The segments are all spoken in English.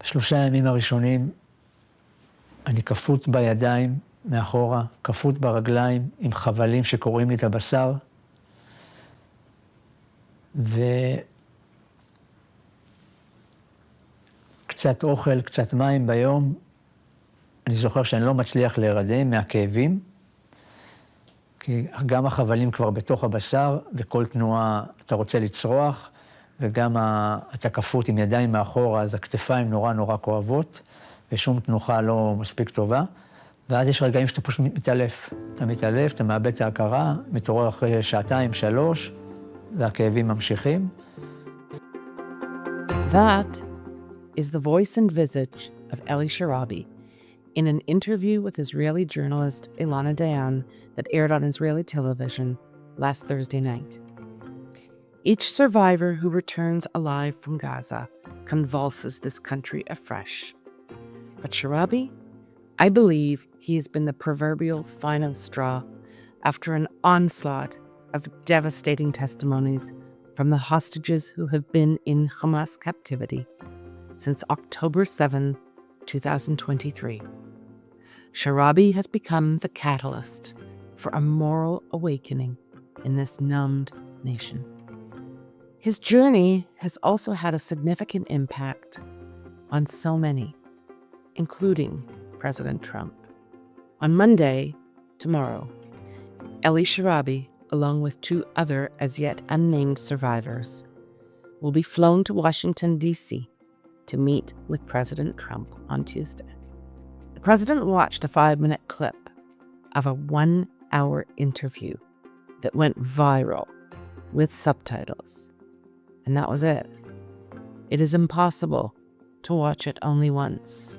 3 הימים הראשונים אני כפות בידיים מאחורה, כפות ברגליים עם חבלים שקוראים לי את הבשר, וקצת אוכל, קצת מים ביום. אני זוכר שאני לא מצליח להירדם מהכאבים, כי גם החבלים כבר בתוך הבשר, וכל תנועה אתה רוצה לצרוח, וגם אתה כפות עם ידיים מאחורה, אז הכתפיים נורא כואבות, ושום תנוחה לא מספיק טובה. ואז יש רגעים שאתה פשוט מתעלף. אתה מתעלף, אתה מאבד את ההכרה, מתעורר אחרי 2-3, והכאבים ממשיכים. That is the voice and visage of Eli Sharabi in an interview with Israeli journalist Ilana Dayan that aired on Israeli television last Thursday night. Each survivor who returns alive from Gaza convulses this country afresh. But Sharabi, I believe he has been the proverbial final straw after an onslaught of devastating testimonies from the hostages who have been in Hamas captivity since October 7, 2023. Sharabi has become the catalyst for a moral awakening in this numbed nation. His journey has also had a significant impact on so many, including President Trump. On Monday, tomorrow, Eli Sharabi, along with 2 other as yet unnamed survivors, will be flown to Washington, D.C. to meet with President Trump on Tuesday. The president watched a 5-minute clip of a 1-hour interview that went viral with subtitles, and that was it. It is impossible to watch it only once.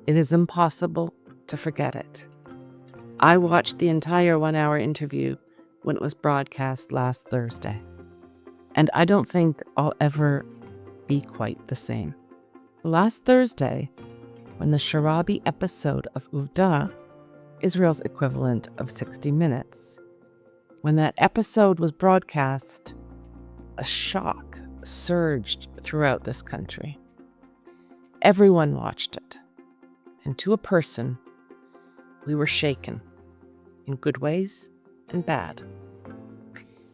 It is impossible to forget it. I watched the entire 1-hour interview when it was broadcast last Thursday, and I don't think I'll ever be quite the same. Last Thursday, when the Sharabi episode of Uvda, Israel's equivalent of 60 Minutes, when that episode was broadcast, a shock surged throughout this country. Everyone watched it, and to a person, we were shaken, in good ways and bad.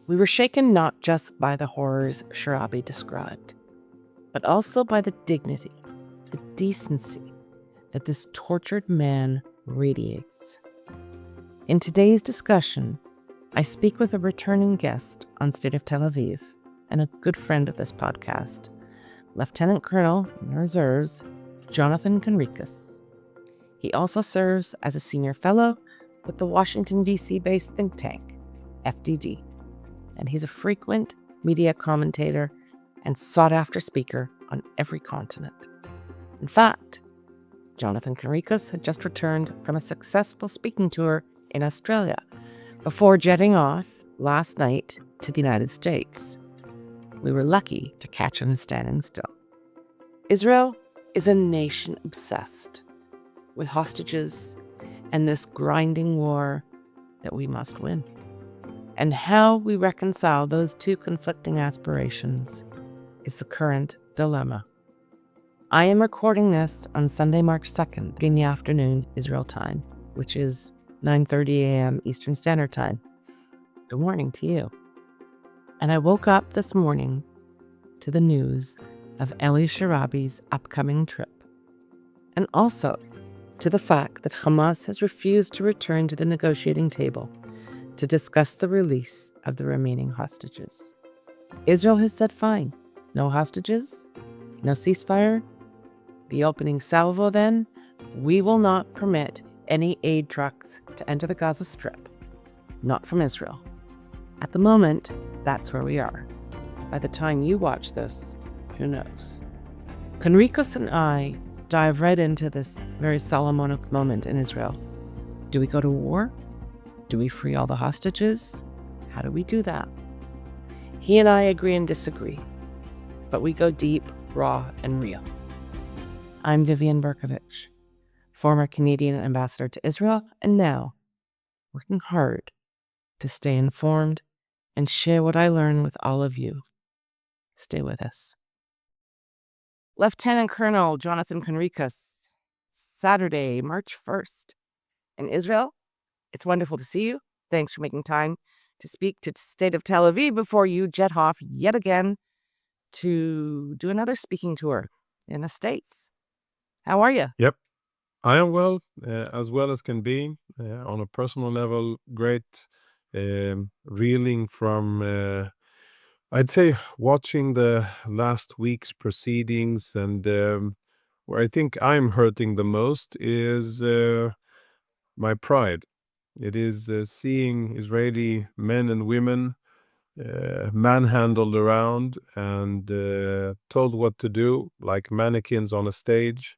We were shaken not just by the horrors Sharabi described, but also by the dignity, the decency that this tortured man radiates. In today's discussion, I speak with a returning guest on State of Tel Aviv and a good friend of this podcast, Lieutenant Colonel in the Reserves, Jonathan Conricus. He also serves as a senior fellow with the Washington, D.C.-based think tank, FDD, and he's a frequent media commentator and sought-after speaker on every continent. In fact, Jonathan Conricus had just returned from a successful speaking tour in Australia before jetting off last night to the United States. We were lucky to catch him standing still. Israel is a nation obsessed with hostages and this grinding war that we must win. And how we reconcile those 2 conflicting aspirations is the current dilemma. I am recording this on Sunday, March 2nd, in the afternoon, Israel time, which is 9:30 a.m. Eastern Standard Time. Good morning to you. And I woke up this morning to the news of Eli Sharabi's upcoming trip, and also to the fact that Hamas has refused to return to the negotiating table to discuss the release of the remaining hostages. Israel has said fine, no hostages, no ceasefire. The opening salvo then, we will not permit any aid trucks to enter the Gaza Strip, not from Israel. At the moment, that's where we are. By the time you watch this, who knows? Conricus and I dive right into this very Solomonic moment in Israel. Do we go to war? Do we free all the hostages? How do we do that? He and I agree and disagree, but we go deep, raw, and real. I'm Vivian Bercovici, former Canadian ambassador to Israel, and now working hard to stay informed and share what I learn with all of you. Stay with us. Lieutenant Colonel Jonathan Conricus, Saturday, March 1st. In Israel, it's wonderful to see you. Thanks for making time to speak to State of Tel Aviv before you jet off yet again to do another speaking tour in the States. How are you? Yep, I am well as can be. On a personal level, great. Reeling from, I'd say, watching the last week's proceedings, and where I think I'm hurting the most is my pride. It is seeing Israeli men and women manhandled around and told what to do, like mannequins on a stage,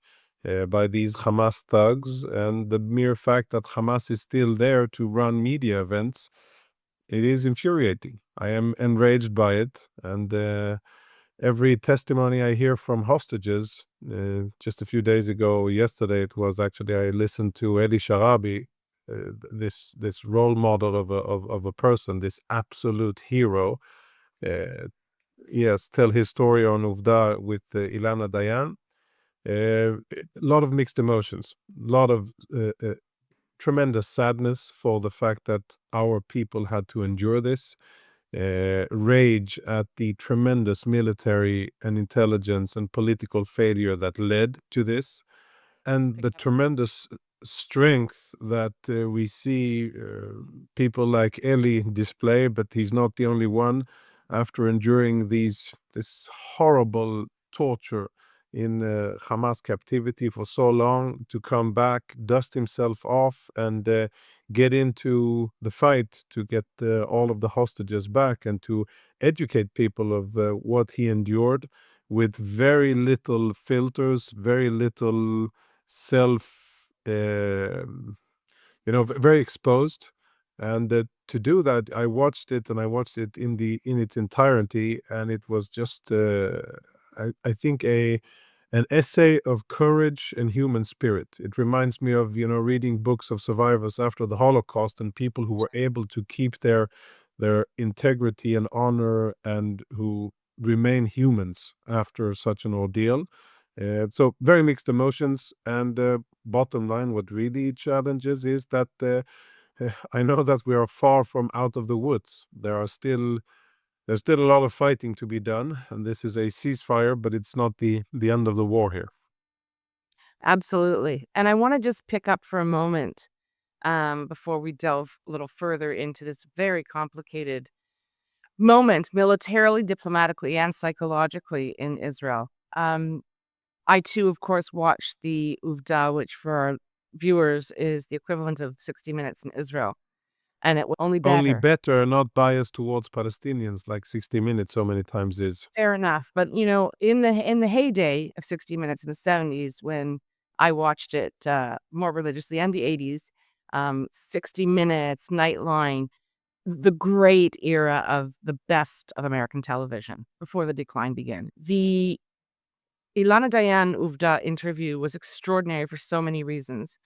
by these Hamas thugs. And the mere fact that Hamas is still there to run media events, it is infuriating. I am enraged by it. And every testimony I hear from hostages, just a few days ago, yesterday it was actually, I listened to Eli Sharabi, this role model of a person, this absolute hero. Yes, tell his story on Uvda with Ilana Dayan. A lot of mixed emotions, a lot of tremendous sadness for the fact that our people had to endure this, rage at the tremendous military and intelligence and political failure that led to this, and the tremendous strength that we see people like Eli display, but he's not the only one. After enduring this horrible torture in Hamas captivity for so long, to come back, dust himself off, and get into the fight to get all of the hostages back, and to educate people of what he endured with very little filters, very little self, very exposed. And to do that, I watched it in its entirety, and it was just, I think, an essay of courage and human spirit. It reminds me of, reading books of survivors after the Holocaust, and people who were able to keep their integrity and honor, and who remain humans after such an ordeal. So very mixed emotions, and bottom line, what really challenges is that I know that we are far from out of the woods. There's still a lot of fighting to be done, and this is a ceasefire, but it's not the end of the war here. Absolutely. And I want to just pick up for a moment before we delve a little further into this very complicated moment, militarily, diplomatically, and psychologically in Israel. I too, of course, watched the Uvda, which for our viewers is the equivalent of 60 Minutes in Israel. And it was only Only better. better, not biased towards Palestinians like 60 Minutes so many times is. Fair enough. But, in the heyday of 60 Minutes in the 70s, when I watched it more religiously, and the 80s, 60 Minutes, Nightline, the great era of the best of American television before the decline began. The Ilana Dayan Uvda interview was extraordinary for so many reasons.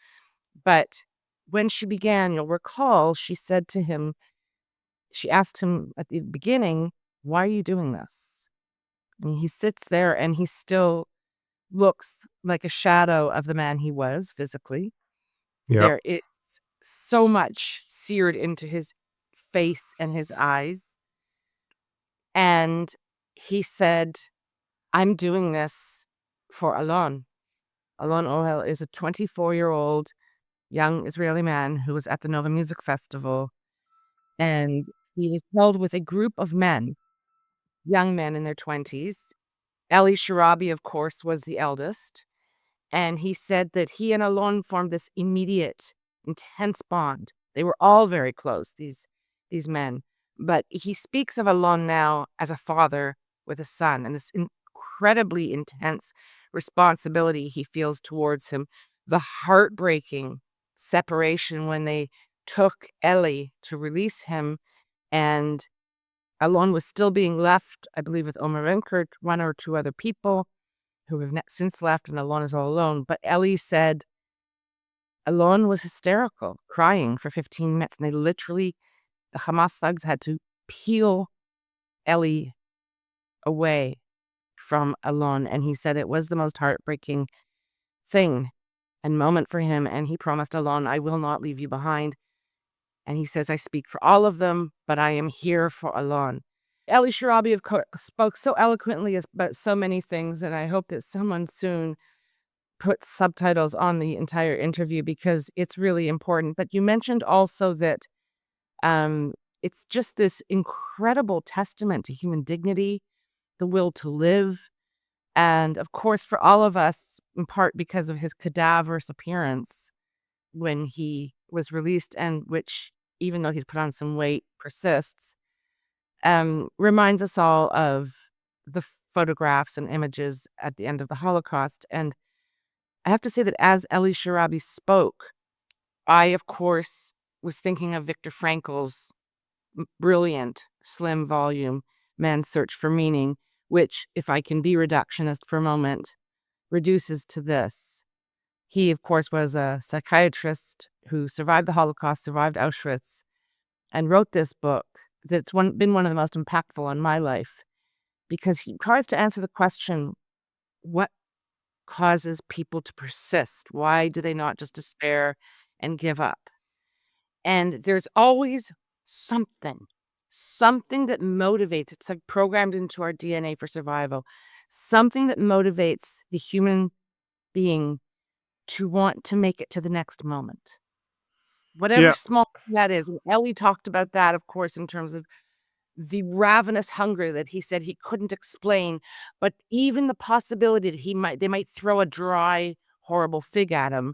But when she began, you'll recall, she asked him at the beginning, "Why are you doing this?" And he sits there and he still looks like a shadow of the man he was physically. Yeah. There is so much seared into his face and his eyes. And he said, "I'm doing this for Alon." Alon Ohel is a 24-year-old young Israeli man who was at the Nova Music Festival. And he was held with a group of men, young men in their 20s. Eli Sharabi, of course, was the eldest. And he said that he and Alon formed this immediate, intense bond. They were all very close, these men. But he speaks of Alon now as a father with a son, and this incredibly intense responsibility he feels towards him. The heartbreaking separation when they took Eli to release him, and Alon was still being left, I believe, with Omer Enkert, one or two other people who have since left, and Alon is all alone. But Eli said Alon was hysterical, crying for 15 minutes, and the Hamas thugs had to peel Eli away from Alon, and he said it was the most heartbreaking thing and moment for him, and he promised Alon, "I will not leave you behind." And he says, "I speak for all of them, but I am here for Alon." Eli Sharabi, of course, spoke so eloquently about so many things, and I hope that someone soon puts subtitles on the entire interview because it's really important. But you mentioned also that it's just this incredible testament to human dignity, the will to live, and of course, for all of us, in part because of his cadaverous appearance when he was released, and which, even though he's put on some weight, persists, reminds us all of the photographs and images at the end of the Holocaust. And I have to say that as Eli Sharabi spoke, I, of course, was thinking of Viktor Frankl's brilliant, slim volume, Man's Search for Meaning, which, if I can be reductionist for a moment, reduces to this. He, of course, was a psychiatrist who survived the Holocaust, survived Auschwitz, and wrote this book that's been one of the most impactful in my life because he tries to answer the question, what causes people to persist? Why do they not just despair and give up? And there's always something that motivates. It's like programmed into our DNA for survival, something that motivates the human being to want to make it to the next moment, whatever Yeah, small that is. And Ellie talked about that, of course, in terms of the ravenous hunger that he said he couldn't explain, but even the possibility that they might throw a dry, horrible fig at him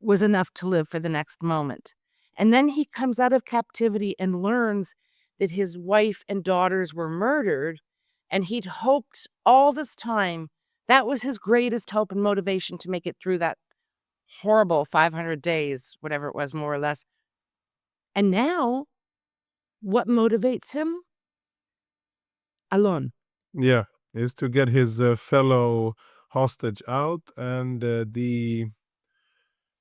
was enough to live for the next moment. And then he comes out of captivity and learns that his wife and daughters were murdered, and he'd hoped all this time, that was his greatest hope and motivation to make it through that horrible 500 days, whatever it was, more or less. And now, what motivates him? Alon. yeah, is to get his fellow hostage out, and the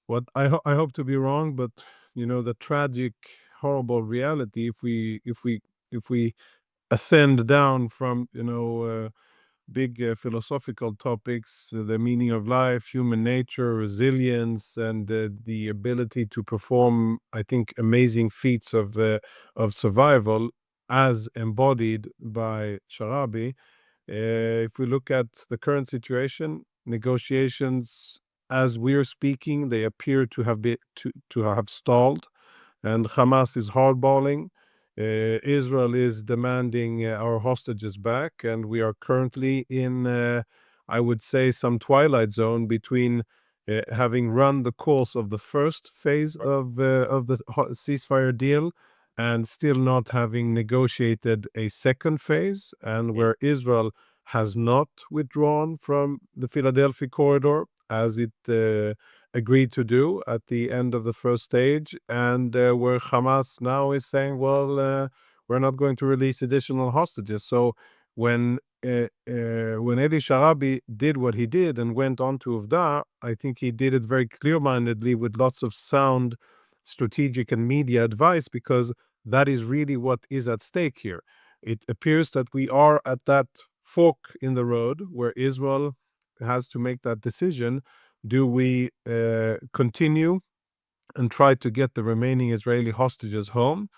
what I hope to be wrong, but the tragic, horrible reality. If we ascend down from big philosophical topics, the meaning of life, human nature, resilience, and the ability to perform, I think, amazing feats of survival as embodied by Sharabi. If we look at the current situation, negotiations, as we are speaking, they appear to have to have stalled, and Hamas is hardballing. Israel is demanding our hostages back, and we are currently in, I would say, some twilight zone between having run the course of the first phase of the ceasefire deal and still not having negotiated a second phase, and where Israel has not withdrawn from the Philadelphia corridor as it agreed to do at the end of the first stage, and where Hamas now is saying, well, we're not going to release additional hostages. So when Eddie Sharabi did what he did and went on to Uvda, I think he did it very clear-mindedly with lots of sound strategic and media advice, because that is really what is at stake here. It appears that we are at that fork in the road where Israel has to make that decision. Do we continue and try to get the remaining Israeli hostages home?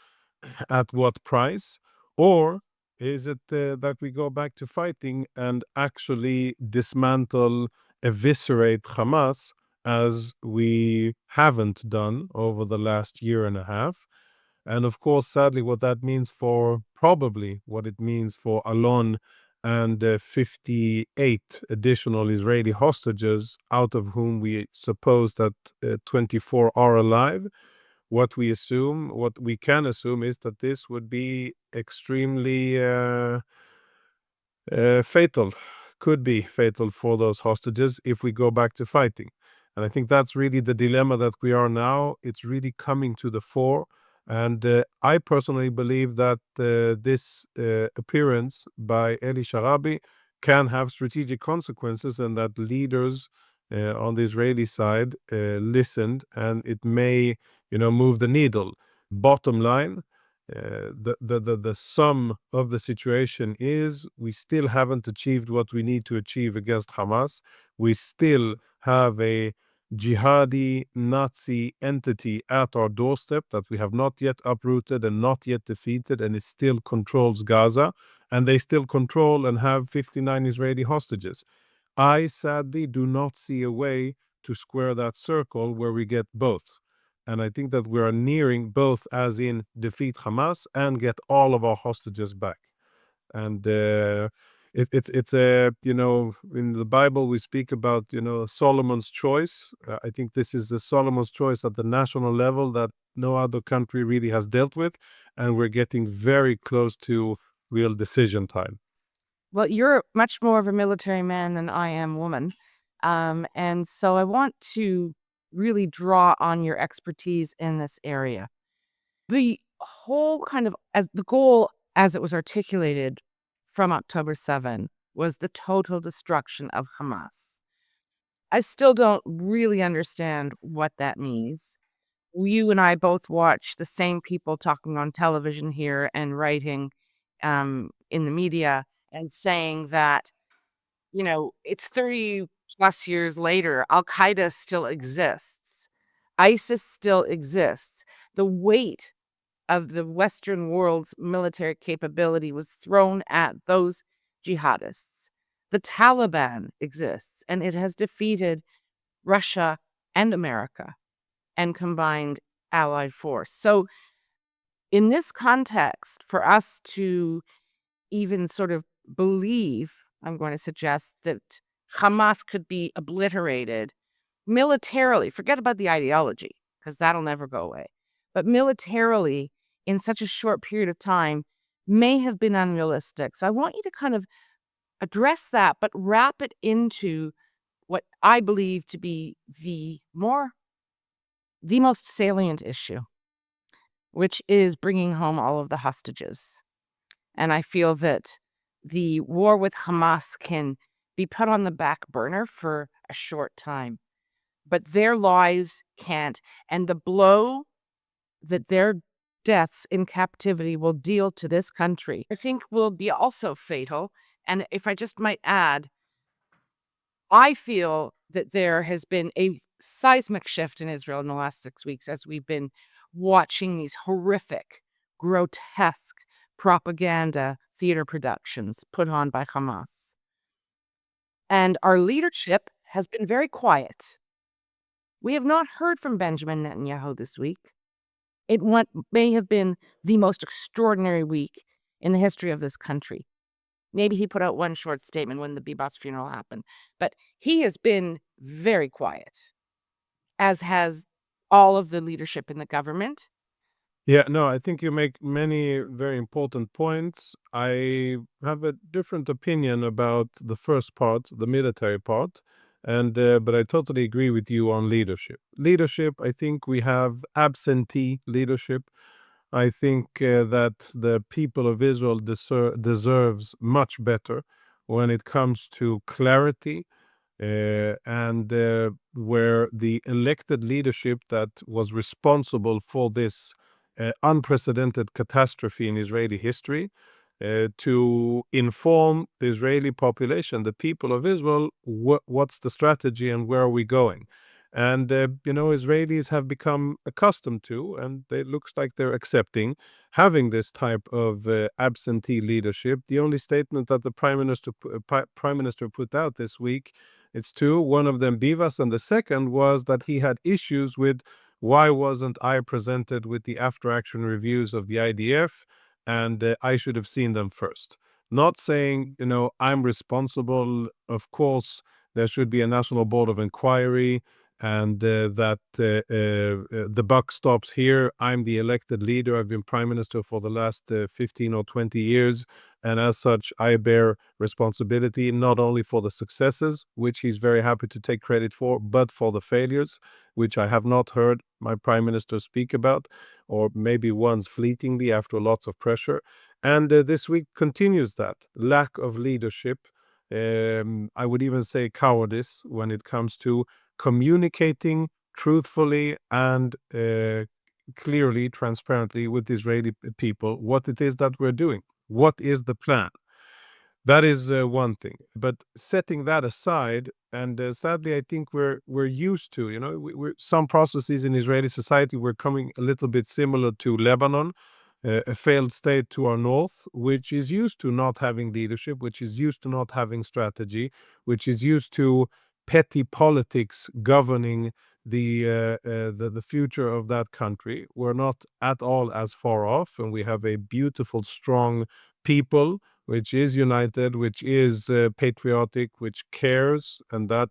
At what price? Or is it that we go back to fighting and actually dismantle, eviscerate Hamas, as we haven't done over the last year and a half? And of course, sadly, probably what it means for Alon and 58 additional Israeli hostages, out of whom we suppose that 24 are alive. What we can assume is that this would be extremely fatal, could be fatal for those hostages if we go back to fighting. And I think that's really the dilemma that we are now. It's really coming to the fore. And I personally believe that this appearance by Eli Sharabi can have strategic consequences, and that leaders on the Israeli side listened, and it may, move the needle. Bottom line, the sum of the situation is we still haven't achieved what we need to achieve against Hamas. We still have a jihadi Nazi entity at our doorstep that we have not yet uprooted and not yet defeated, and it still controls Gaza, and they still control and have 59 Israeli hostages. I sadly do not see a way to square that circle where we get both. And I think that we are nearing both, as in defeat Hamas and get all of our hostages back. And it's a, in the Bible we speak about, Solomon's choice. I think this is the Solomon's choice at the national level that no other country really has dealt with. And we're getting very close to real decision time. Well, you're much more of a military man than I am woman. And so I want to really draw on your expertise in this area. The whole kind of as the goal as it was articulated from October 7 was the total destruction of Hamas. I still don't really understand what that means. You and I both watch the same people talking on television here and writing in the media and saying that, it's 30 plus years later, Al Qaeda still exists, ISIS still exists. The weight of the Western world's military capability was thrown at those jihadists. The Taliban exists, and it has defeated Russia and America and combined allied force. So, in this context, for us to even sort of believe, I'm going to suggest that Hamas could be obliterated militarily, forget about the ideology, because that'll never go away, but militarily in such a short period of time may have been unrealistic. So I want you to kind of address that, but wrap it into what I believe to be the most salient issue, which is bringing home all of the hostages. And I feel that the war with Hamas can be put on the back burner for a short time, but their lives can't. And the blow that their deaths in captivity will deal to this country, I think will be also fatal. And if I just might add, I feel that there has been a seismic shift in Israel in the last 6 weeks as we've been watching these horrific, grotesque propaganda theater productions put on by Hamas. And our leadership has been very quiet. We have not heard from Benjamin Netanyahu this week. It may have been the most extraordinary week in the history of this country. Maybe he put out one short statement when the Bebas funeral happened, but he has been very quiet, as has all of the leadership in the government. Yeah, no, I think you make many very important points. I have a different opinion about the first part, the military part, and but I totally agree with you on leadership. Leadership, I think we have absentee leadership. I think that the people of Israel deserves much better when it comes to clarity, and where the elected leadership that was responsible for this unprecedented catastrophe in Israeli history, to inform the Israeli population, the people of Israel, what's the strategy and where are we going. And, Israelis have become accustomed to, and it looks like they're accepting, having this type of absentee leadership. The only statement that the Prime Minister put out this week, it's two. One of them, Bivas, and the second was that he had issues with why wasn't I presented with the after-action reviews of the IDF, and I should have seen them first. Not saying, I'm responsible. Of course, there should be a national board of inquiry, and that the buck stops here. I'm the elected leader. I've been prime minister for the last 15 or 20 years. And as such, I bear responsibility not only for the successes, which he's very happy to take credit for, but for the failures, which I have not heard my prime minister speak about, or maybe once fleetingly after lots of pressure. And this week continues that lack of leadership. I would even say cowardice when it comes to communicating truthfully and clearly, transparently with the Israeli people what it is that we're doing. What is the plan? That is one thing. But setting that aside, and sadly, I think we're used to, we're, some processes in Israeli society were coming a little bit similar to Lebanon, a failed state to our north, which is used to not having leadership, which is used to not having strategy, which is used to petty politics governing the future of that country. We're not at all as far off, and we have a beautiful, strong people which is united, which is patriotic, which cares, and that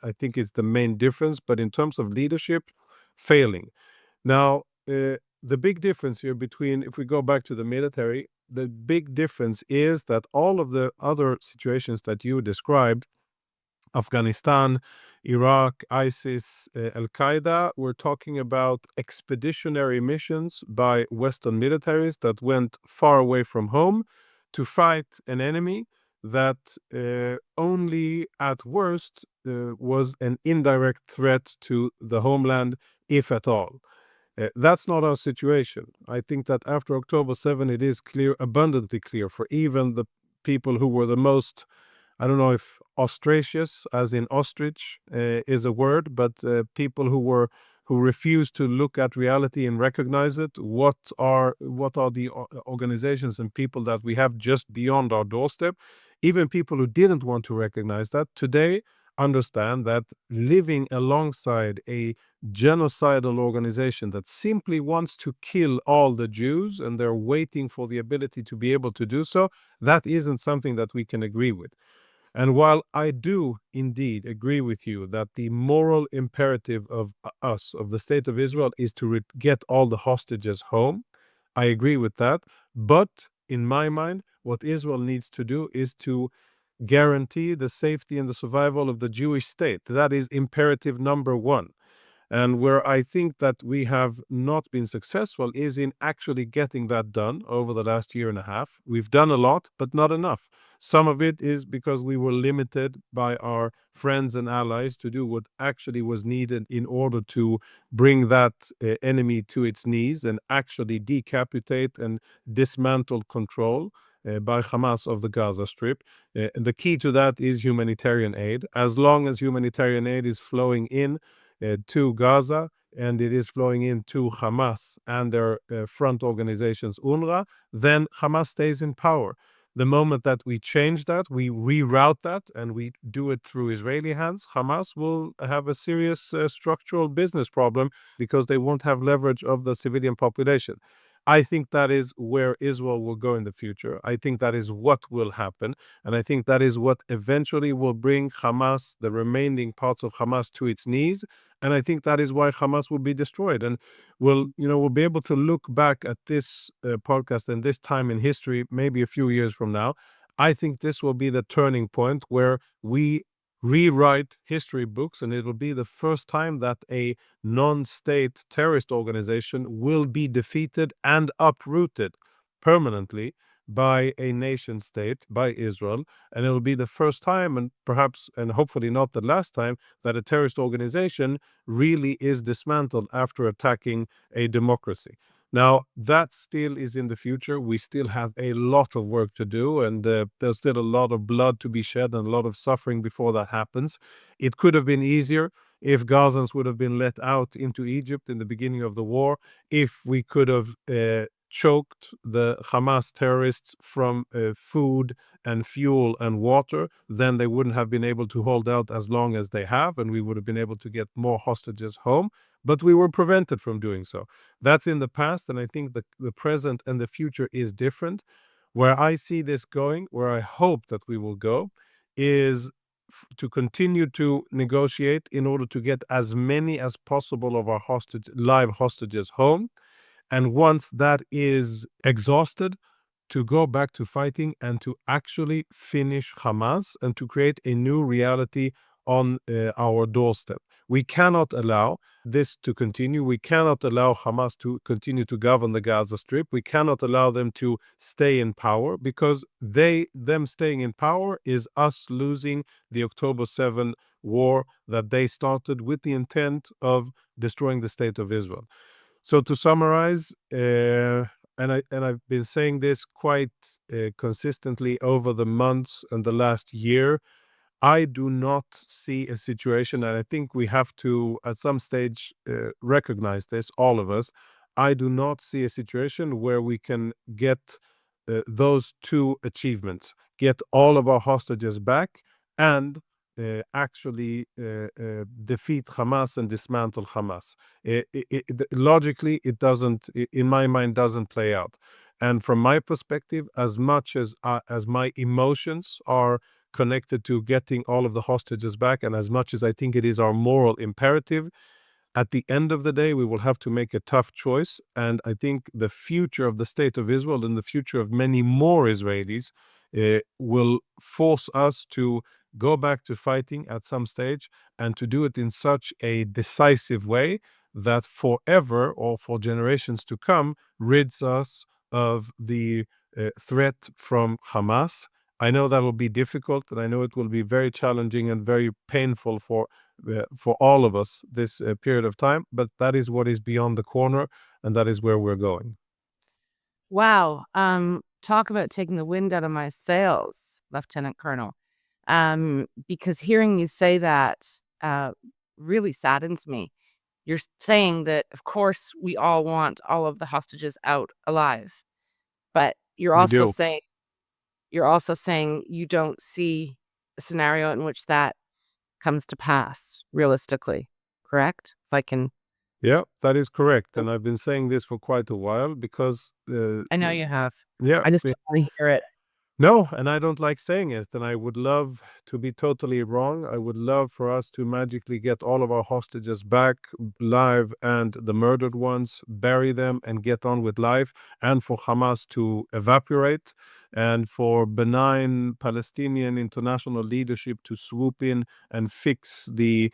I think is the main difference. But in terms of leadership, failing. Now, the big difference here between, if we go back to the military, the big difference is that all of the other situations that you described, Afghanistan, Iraq, ISIS, Al Qaeda, we're talking about expeditionary missions by Western militaries that went far away from home to fight an enemy that only at worst was an indirect threat to the homeland, if at all. That's not our situation. I think that after October 7, it is clear, abundantly clear, for even the people who were the most, I don't know if ostracious, as in ostrich, is a word, but people who refuse to look at reality and recognize it. What are the organizations and people that we have just beyond our doorstep? Even people who didn't want to recognize that today understand that living alongside a genocidal organization that simply wants to kill all the Jews, and they're waiting for the ability to be able to do so, that isn't something that we can agree with. And while I do indeed agree with you that the moral imperative of us, of the state of Israel, is to get all the hostages home, I agree with that. But in my mind, what Israel needs to do is to guarantee the safety and the survival of the Jewish state. That is imperative number one. And where I think that we have not been successful is in actually getting that done over the last year and a half. We've done a lot, but not enough. Some of it is because we were limited by our friends and allies to do what actually was needed in order to bring that enemy to its knees and actually decapitate and dismantle control by Hamas of the Gaza Strip. And the key to that is humanitarian aid. As long as humanitarian aid is flowing in to Gaza, and it is flowing into Hamas and their front organizations, UNRWA, then Hamas stays in power. The moment that we change that, we reroute that, and we do it through Israeli hands, Hamas will have a serious structural business problem because they won't have leverage of the civilian population. I think that is where Israel will go in the future. I think that is what will happen. And I think that is what eventually will bring Hamas, the remaining parts of Hamas, to its knees. And I think that is why Hamas will be destroyed. And we'll be able to look back at this podcast and this time in history, maybe a few years from now. I think this will be the turning point where we rewrite history books, and it'll be the first time that a non-state terrorist organization will be defeated and uprooted permanently by a nation state, by Israel. And it'll be the first time, and perhaps and hopefully not the last time, that a terrorist organization really is dismantled after attacking a democracy. Now, that still is in the future. We still have a lot of work to do, and there's still a lot of blood to be shed and a lot of suffering before that happens. It could have been easier if Gazans would have been let out into Egypt in the beginning of the war, if we could have choked the Hamas terrorists from food and fuel and water, then they wouldn't have been able to hold out as long as they have, and we would have been able to get more hostages home. But we were prevented from doing so. That's in the past, and I think the present and the future is different. Where I see this going, where I hope that we will go, is to continue to negotiate in order to get as many as possible of our live hostages home. And once that is exhausted, to go back to fighting and to actually finish Hamas and to create a new reality on our doorstep. We cannot allow this to continue. We cannot allow Hamas to continue to govern the Gaza Strip. We cannot allow them to stay in power, because them staying in power is us losing the October 7 war that they started with the intent of destroying the state of Israel. So to summarize, I've been saying this quite consistently over the months and the last year, I do not see a situation, and I think we have to, at some stage, recognize this, all of us. I do not see a situation where we can get those two achievements, get all of our hostages back and actually defeat Hamas and dismantle Hamas. Logically, it doesn't, in my mind, doesn't play out. And from my perspective, as much as my emotions are connected to getting all of the hostages back, and as much as I think it is our moral imperative, at the end of the day, we will have to make a tough choice. And I think the future of the state of Israel and the future of many more Israelis will force us to go back to fighting at some stage, and to do it in such a decisive way that forever, or for generations to come, rids us of the threat from Hamas. I know that will be difficult, and I know it will be very challenging and very painful for all of us this period of time, but that is what is beyond the corner, and that is where we're going. Wow. Talk about taking the wind out of my sails, Lieutenant Colonel. Because hearing you say that really saddens me. You're saying that, of course, we all want all of the hostages out alive, but We do. you're also saying you don't see a scenario in which that comes to pass realistically, correct? If I can. Yeah, that is correct. And I've been saying this for quite a while because, I know you have. yeah, I just don't want to hear it. no, and I don't like saying it, and I would love to be totally wrong. I would love for us to magically get all of our hostages back live, and the murdered ones, bury them and get on with life, and for Hamas to evaporate, and for benign Palestinian international leadership to swoop in and fix the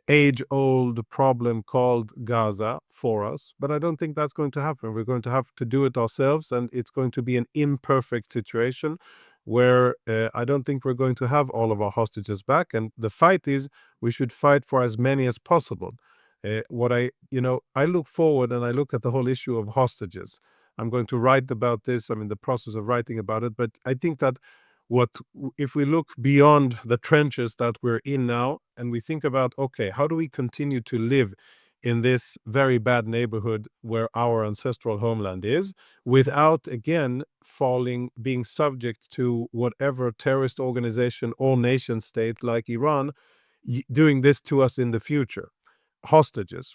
age-old problem called Gaza for us. But I don't think that's going to happen. We're going to have to do it ourselves, and it's going to be an imperfect situation where I don't think we're going to have all of our hostages back. And the fight is, we should fight for as many as possible. I look forward and I look at the whole issue of hostages. I'm going to write about this. I'm in the process of writing about it, but I think that if we look beyond the trenches that we're in now, and we think about, okay, how do we continue to live in this very bad neighborhood where our ancestral homeland is, without again being subject to whatever terrorist organization or nation state like Iran doing this to us in the future, hostages.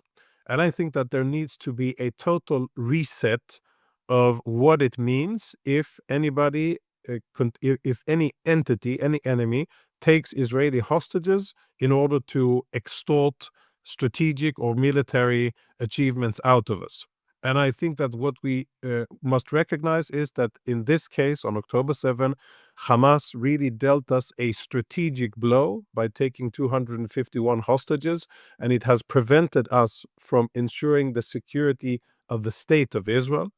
And I think that there needs to be a total reset of what it means if anybody, if any entity, any enemy takes Israeli hostages in order to extort strategic or military achievements out of us. And I think that what we must recognize is that in this case, on October 7, Hamas really dealt us a strategic blow by taking 251 hostages, and it has prevented us from ensuring the security of the state of Israel.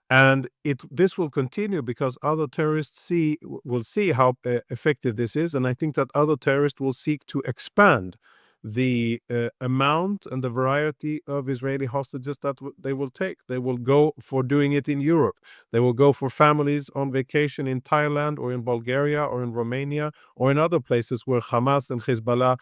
And this will continue because other terrorists will see how effective this is, and I think that other terrorists will seek to expand the amount and the variety of Israeli hostages that they will take. They will go for doing it in Europe. They will go for families on vacation in Thailand or in Bulgaria or in Romania or in other places where Hamas and Hezbollah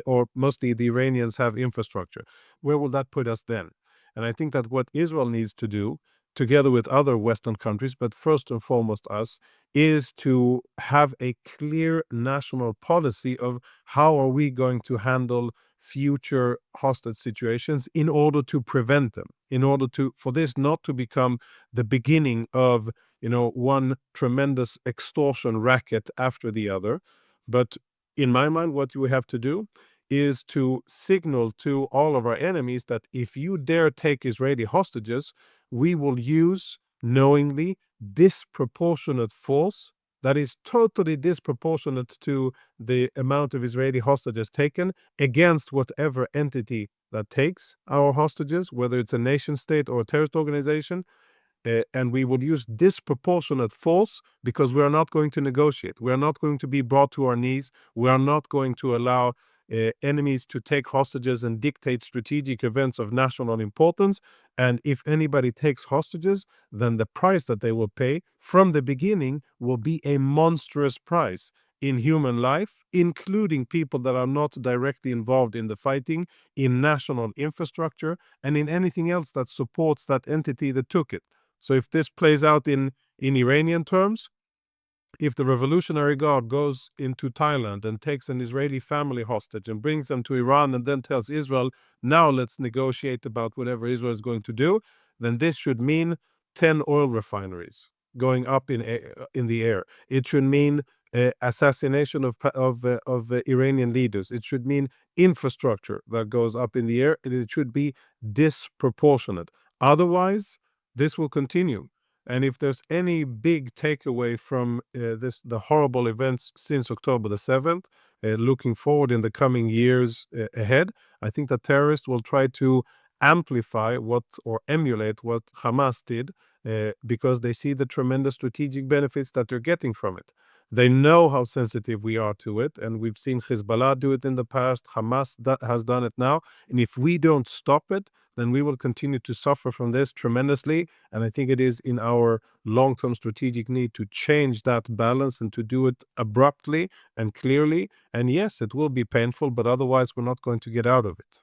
or mostly the Iranians have infrastructure. Where will that put us then? And I think that what Israel needs to do, together with other Western countries, but first and foremost us, is to have a clear national policy of how are we going to handle future hostage situations in order to prevent them, for this not to become the beginning of one tremendous extortion racket after the other. But in my mind, what we have to do is to signal to all of our enemies that if you dare take Israeli hostages, we will use knowingly disproportionate force that is totally disproportionate to the amount of Israeli hostages taken against whatever entity that takes our hostages, whether it's a nation state or a terrorist organization. And we will use disproportionate force because we are not going to negotiate. We are not going to be brought to our knees. We are not going to allow enemies to take hostages and dictate strategic events of national importance. And if anybody takes hostages, then the price that they will pay from the beginning will be a monstrous price in human life, including people that are not directly involved in the fighting, in national infrastructure, and in anything else that supports that entity that took it. So if this plays out in Iranian terms, if the Revolutionary Guard goes into Thailand and takes an Israeli family hostage and brings them to Iran and then tells Israel, now let's negotiate about whatever Israel is going to do, then this should mean 10 oil refineries going up in the air. It should mean assassination of Iranian leaders. It should mean infrastructure that goes up in the air, and it should be disproportionate. Otherwise, this will continue. And if there's any big takeaway from the horrible events since October the 7th, looking forward in the coming years ahead, I think that terrorists will try to amplify or emulate what Hamas did because they see the tremendous strategic benefits that they're getting from it. They know how sensitive we are to it, and we've seen Hezbollah do it in the past. Hamas has done it now. And if we don't stop it, then we will continue to suffer from this tremendously. And I think it is in our long-term strategic need to change that balance and to do it abruptly and clearly. And yes, it will be painful, but otherwise we're not going to get out of it.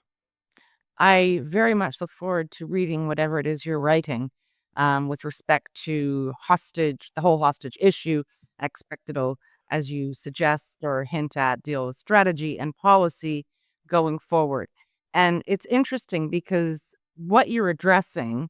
I very much look forward to reading whatever it is you're writing with respect to the whole hostage issue. I expect it'll, as you suggest or hint at, deal with strategy and policy going forward. And it's interesting because what you're addressing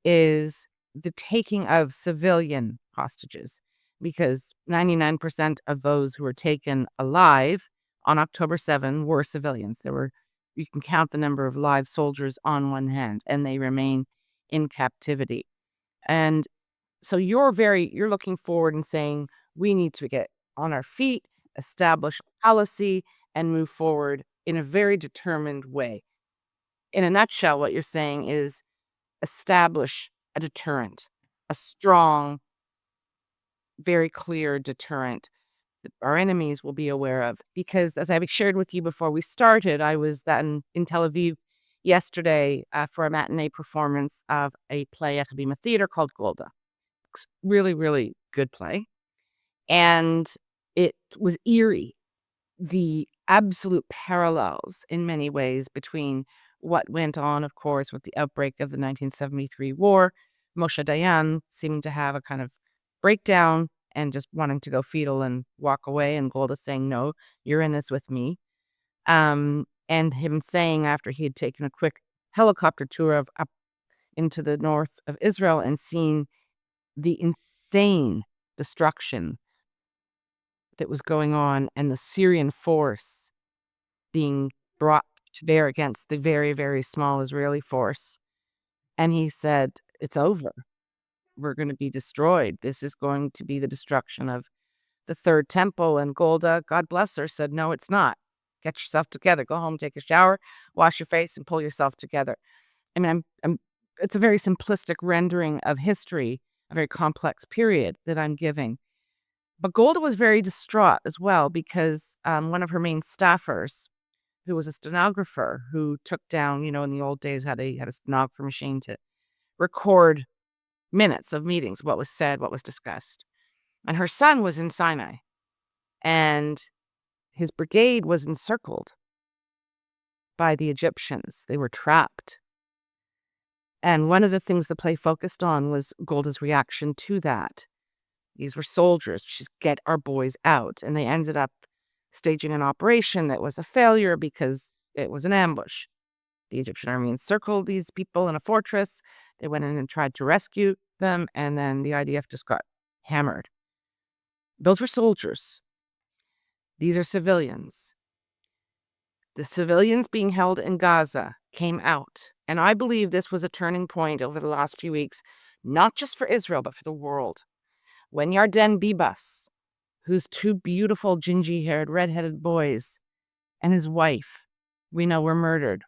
is the taking of civilian hostages, because 99% of those who were taken alive on October 7 were civilians. You can count the number of live soldiers on one hand, and they remain in captivity. And so you're looking forward and saying, we need to get on our feet, establish policy, and move forward in a very determined way. In a nutshell, what you're saying is establish a deterrent, a strong, very clear deterrent that our enemies will be aware of. Because as I shared with you before we started, I was in Tel Aviv yesterday for a matinee performance of a play at Habima Theater called Golda. Really, really good play. And it was eerie, the absolute parallels in many ways between what went on, of course, with the outbreak of the 1973 war. Moshe Dayan seeming to have a kind of breakdown and just wanting to go fetal and walk away, and Golda saying, no, you're in this with me. And him saying, after he had taken a quick helicopter tour up into the north of Israel and seen the insane destruction that was going on and the Syrian force being brought to bear against the very, very small Israeli force. And he said, it's over. We're going to be destroyed. This is going to be the destruction of the third temple. And Golda, God bless her, said, no, it's not. Get yourself together. Go home, take a shower, wash your face, and pull yourself together. I mean, it's a very simplistic rendering of history, a very complex period that I'm giving. But Golda was very distraught as well because one of her main staffers, who was a stenographer who took down, in the old days had a stenographer machine to record minutes of meetings, what was said, what was discussed. And her son was in Sinai, and his brigade was encircled by the Egyptians. They were trapped. And one of the things the play focused on was Golda's reaction to that. These were soldiers. She's get our boys out. And they ended up staging an operation that was a failure because it was an ambush. The Egyptian army encircled these people in a fortress. They went in and tried to rescue them, and then the IDF just got hammered. Those were soldiers. These are civilians. The civilians being held in Gaza came out. And I believe this was a turning point over the last few weeks, not just for Israel, but for the world. When Yarden Bibas, whose two beautiful gingy-haired, red-headed boys, and his wife, we know, were murdered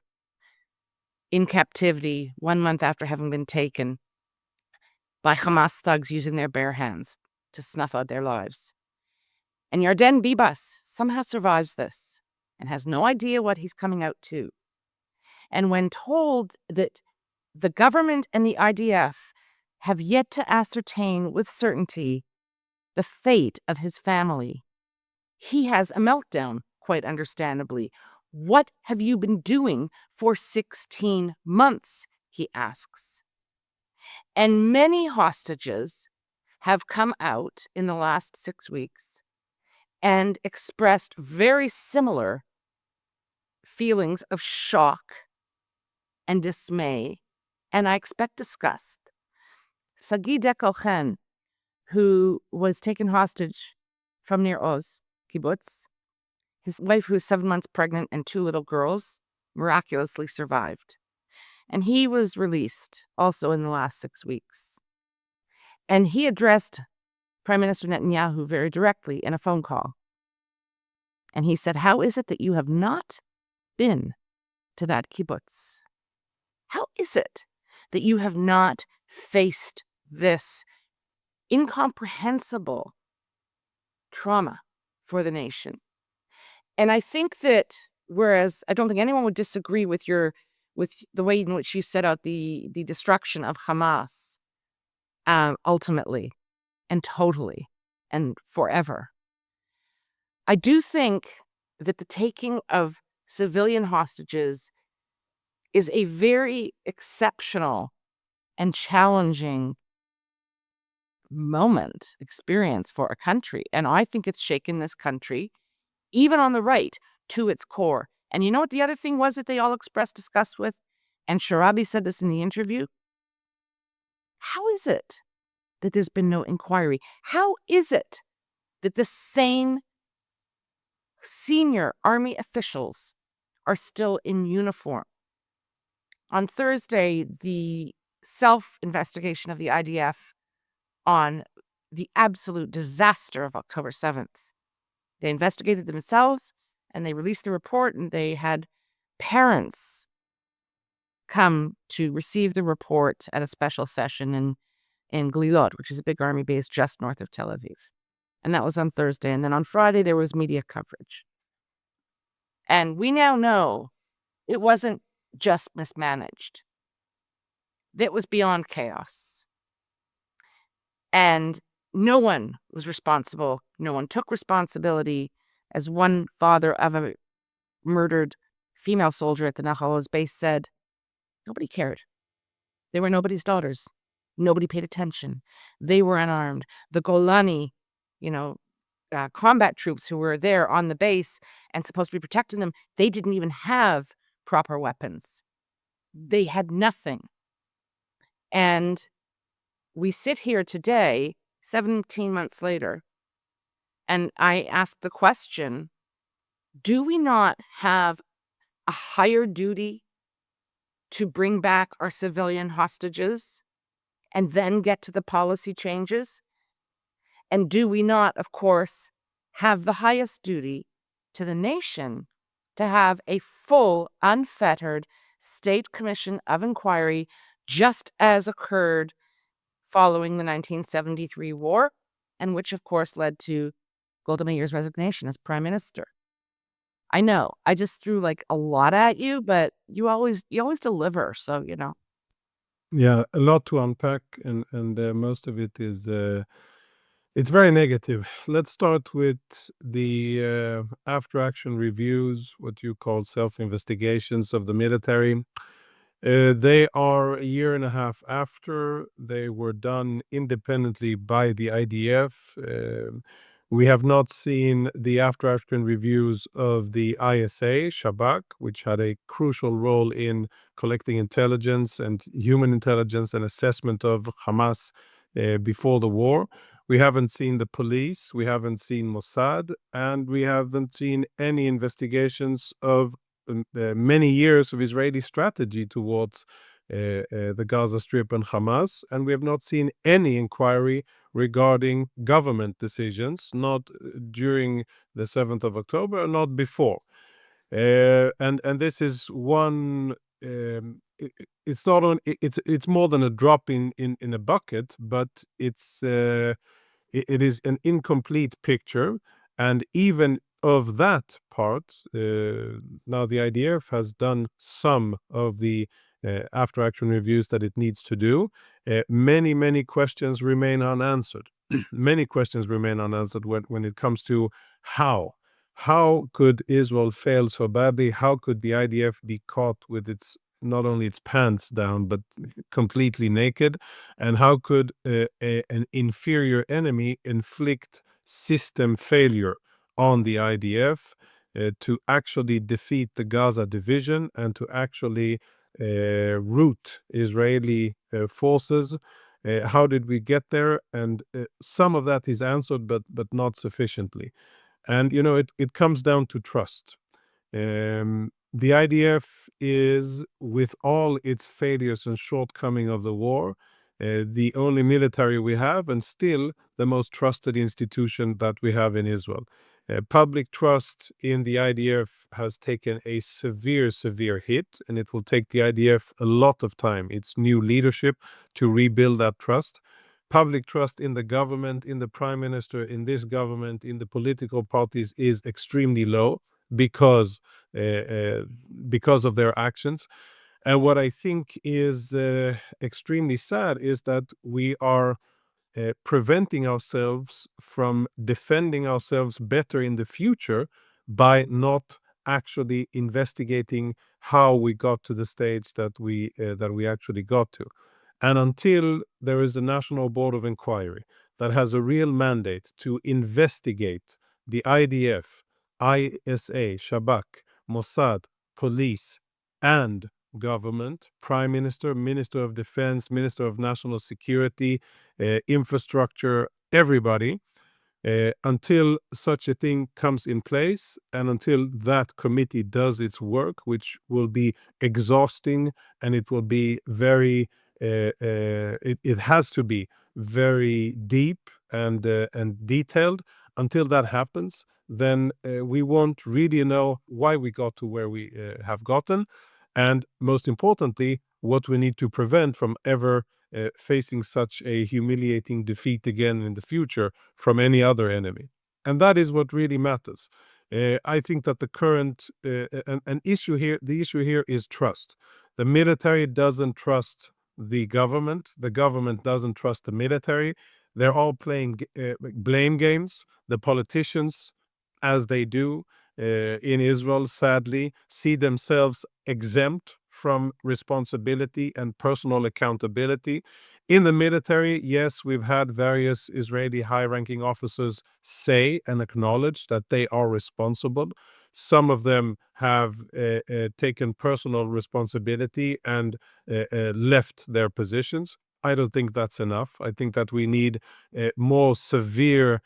in captivity 1 month after having been taken by Hamas thugs using their bare hands to snuff out their lives. And Yarden Bibas somehow survives this. and has no idea what he's coming out to. And when told that the government and the IDF have yet to ascertain with certainty the fate of his family, he has a meltdown, quite understandably. What have you been doing for 16 months? He asks. And many hostages have come out in the last 6 weeks and expressed very similar feelings of shock and dismay, and I expect disgust. Sagi Dekochen, who was taken hostage from Nir Oz kibbutz, his wife, who was 7 months pregnant and 2 little girls, miraculously survived. And he was released also in the last 6 weeks. And he addressed Prime Minister Netanyahu very directly in a phone call. And he said, "How is it that you have not been to that kibbutz? How is it that you have not faced this incomprehensible trauma for the nation?" And I think that, whereas I don't think anyone would disagree with the way in which you set out the destruction of Hamas, ultimately and totally and forever, I do think that the taking of civilian hostages is a very exceptional and challenging experience for a country. And I think it's shaken this country, even on the right, to its core. And you know what the other thing was that they all expressed disgust with? And Sharabi said this in the interview. How is it that there's been no inquiry? How is it that the same senior army officials are still in uniform? On Thursday, the self-investigation of the IDF on the absolute disaster of October 7th. They investigated themselves, and they released the report, and they had parents come to receive the report at a special session in Glilot, which is a big army base just north of Tel Aviv. And that was on Thursday. And then on Friday, there was media coverage. And we now know it wasn't just mismanaged. It was beyond chaos. And no one was responsible. No one took responsibility. As one father of a murdered female soldier at the Nahal Oz base said, nobody cared. They were nobody's daughters. Nobody paid attention. They were unarmed. The Golani, combat troops who were there on the base and supposed to be protecting them, they didn't even have proper weapons. They had nothing. And we sit here today, 17 months later, and I ask the question, do we not have a higher duty to bring back our civilian hostages and then get to the policy changes? And do we not, of course, have the highest duty to the nation to have a full, unfettered state commission of inquiry, just as occurred following the 1973 war, and which, of course, led to Golda Meir's resignation as prime minister? I know I just threw a lot at you, but you always deliver. So, Yeah, a lot to unpack, and most of it is it's very negative. Let's start with the after-action reviews, what you call self-investigations of the military. They are a year and a half after. They were done independently by the IDF. We have not seen the after-action reviews of the ISA, Shabak, which had a crucial role in collecting intelligence and human intelligence and assessment of Hamas before the war. We haven't seen the police, we haven't seen Mossad, and we haven't seen any investigations of many years of Israeli strategy towards the Gaza Strip and Hamas, and we have not seen any inquiry regarding government decisions, not during the 7th of October, not before. And this is one. It's not on. It's more than a drop in a bucket, but it is an incomplete picture. And even of that part, now the IDF has done some of the after-action reviews that it needs to do. Many questions remain unanswered. Many questions remain unanswered when it comes to how. How could Israel fail so badly? How could the IDF be caught with not only its pants down, but completely naked? And how could an inferior enemy inflict system failure on the IDF to actually defeat the Gaza division and to actually rout Israeli forces? How did we get there? And some of that is answered, but not sufficiently. And, it comes down to trust. The IDF is, with all its failures and shortcomings of the war, the only military we have, and still the most trusted institution that we have in Israel. Public trust in the IDF has taken a severe hit, and it will take the IDF a lot of time, its new leadership, to rebuild that trust. Public trust in the government, in the prime minister, in this government, in the political parties is extremely low because of their actions. And what I think is extremely sad is that we are preventing ourselves from defending ourselves better in the future by not actually investigating how we got to the stage that we actually got to. And until there is a National Board of Inquiry that has a real mandate to investigate the IDF, ISA, Shabak, Mossad, police, and government, Prime Minister, Minister of Defense, Minister of National Security, infrastructure, everybody, until such a thing comes in place and until that committee does its work, which will be exhausting and it will be very, it has to be very deep and detailed. Until that happens, then we won't really know why we got to where we have gotten. And most importantly, what we need to prevent from ever facing such a humiliating defeat again in the future from any other enemy. And that is what really matters. I think that the current the issue here is trust. The military doesn't trust the government doesn't trust the military. They're all playing blame games. The politicians, as they do in Israel, sadly, see themselves exempt from responsibility and personal accountability. In the military, yes, we've had various Israeli high-ranking officers say and acknowledge that they are responsible. Some of them have taken personal responsibility and left their positions. I don't think that's enough. I think that we need more severe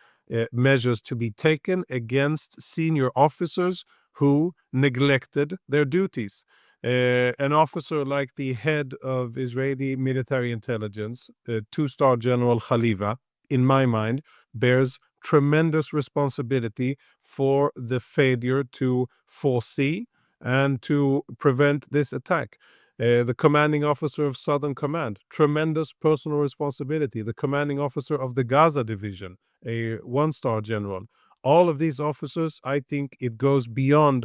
measures to be taken against senior officers who neglected their duties. An officer like the head of Israeli military intelligence, two-star General Khaliva, in my mind, bears tremendous responsibility for the failure to foresee and to prevent this attack. The commanding officer of Southern Command, tremendous personal responsibility. The commanding officer of the Gaza division, a one-star general. All of these officers, I think it goes beyond.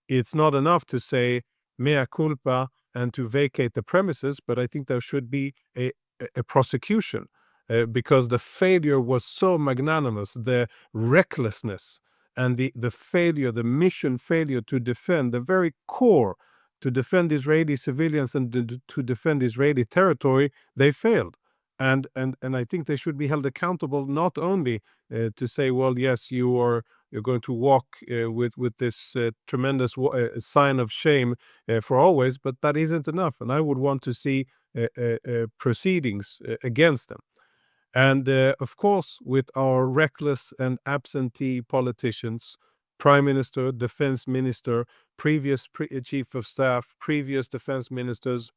It's not enough to say mea culpa and to vacate the premises, but I think there should be a prosecution because the failure was so magnanimous, the recklessness and the failure, the mission failure to defend the very core, to defend Israeli civilians and to defend Israeli territory, they failed. And I think they should be held accountable, not only to say, well, yes, you're going to walk with this tremendous sign of shame for always, but that isn't enough. And I would want to see proceedings against them. And of course, with our reckless and absentee politicians, prime minister, defense minister, previous chief of staff, previous defense ministers,